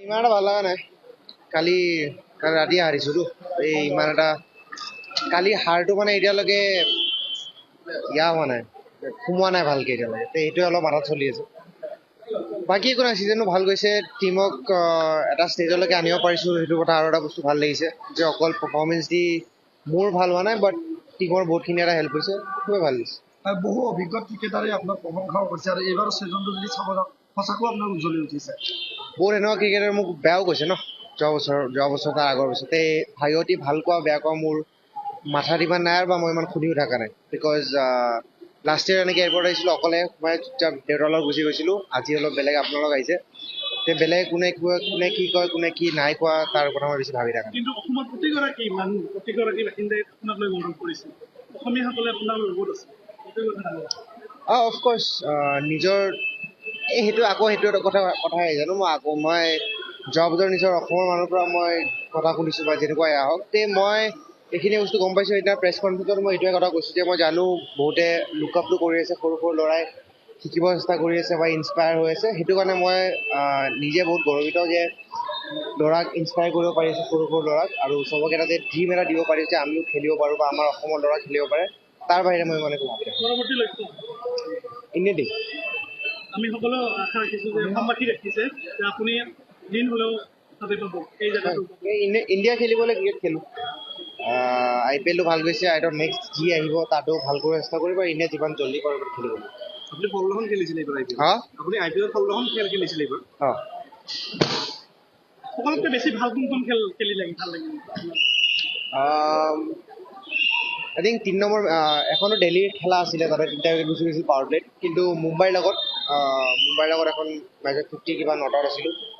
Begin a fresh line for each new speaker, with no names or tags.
ইমান এটা ভাল লগা নাই। কালি কালি ৰাতি হাৰিছোতো। এই ইমান এটা কালি হাৰটো মানে এতিয়ালৈকে হোৱা নাই, সোমোৱা নাই ভালকে এতিয়ালৈকে। সেইটোৱে অলপ মাথাত চলি আছে। বাকী একো নাই, ছিজনটো ভাল গৈছে। টিমক এটা ষ্টেজলৈকে আনিব পাৰিছো, সেইটো কথা আৰু এটা বস্তু ভাল লাগিছে যে অকল পাৰফৰ্মেঞ্চ দি মোৰ ভাল হোৱা নাই, বাট টিমৰ বহুতখিনি এটা হেল্প হৈছে, খুবেই ভাল লাগিছে।
বহু অভিজ্ঞ ক্ৰিকেটাৰে আপোনাক প্ৰশংসাও কৰিছে আৰু এইবাৰ ছিজনটো যদি চাব যাওঁ সঁচাকৈ আপোনাৰ উজ্জ্বলি উঠিছে।
বহুত এনেকুৱা ক্ৰিকেটাৰ মোক বেয়াও কৈছে ন, যোৱা বছৰ তাৰ আগৰ বছৰতে ভাইটি ভাল কোৱা বেয়া কোৱা মোৰ মাথাত ইমান নাই, বা মই ইমান সুধিও থকা নাই। বিকজ লাষ্ট ইয়েৰ এনেকৈ এয়াৰপৰ্ট আহিছিলোঁ অকলে, মই দেউতাৰ লগত গুচি গৈছিলোঁ। আজি অলপ বেলেগ আপোনালোক আহিছে, বেলেগ কোনে কি কয় কোনে কি নাই কোৱা তাৰ কথা মই বেছি ভাবি থাকা।
কিন্তু অসমৰ প্ৰতিগৰাকী বাসিন্দাই আপোনাক লৈ গৌৰৱ কৰিছে, অসমীয়াসকলে আপোনাৰ লগত আছে।
অফক'ৰ্চ নিজৰ সেইটো এটা কথাই জানো। মই যোৱা বছৰ নিজৰ অসমৰ মানুহৰ পৰা মই কথা শুনিছোঁ বা যেনেকুৱাই আহক, মই এইখিনি বস্তু গম পাইছোঁ। এতিয়া প্ৰেছ কনফাৰেঞ্চত মই এইটোৱে কথা কৈছোঁ যে মই জানো বহুতে লুক আপটো কৰি আছে, সৰু সৰু ল'ৰাই শিকিব চেষ্টা কৰি আছে বা ইনস্পায়াৰ হৈ আছে। সেইটো কাৰণে মই নিজে বহুত গৌৰৱিত যে ল'ৰাক ইনস্পায়াৰ কৰিব পাৰিছে, সৰু সৰু ল'ৰাক, আৰু চবকে এটা যে ড্ৰিম এটা দিব পাৰিছে যে আমিও খেলিব পাৰোঁ বা আমাৰ অসমৰ ল'ৰা খেলিব পাৰে। তাৰ বাহিৰে মই মানে
পৰৱৰ্তী লক্ষ্য
ইণ্ডিয়া
আমি সকলো আশা ৰাখিছোঁ যে অসমবাসী ৰাখিছে যে আপুনি দিন হ'লেও তাতে পাব এই জেগাটো।
ইণ্ডিয়া খেলিবলৈ ক্ৰিকেট খেলোঁ। IPL টো ভাল গৈছে, নেক্সট যি আহিব তাতো ভাল কৰিব চেষ্টা কৰিব, ইণ্ডিয়া যিমান জল্দি পাৰে খেলিব।
আপুনি 16খন খেলিছিলে এইবাৰ IPL? আপুনি IPL 16খন খেল খেলিছিলে এইবাৰ? সকলোতকৈ বেছি ভাল কোনখন খেল খেলি ভাল লাগিল?
আই থিংক 3 নম্বৰ এখনো দিল্লীৰ খেলা আছিলে, তাতে 3টা উইকেট গুচি গৈছিল পাৱাৰ প্লেত। কিন্তু মুম্বাইৰ লগত এখন মেচত 50 কিবা নট আউট আছিলোঁ।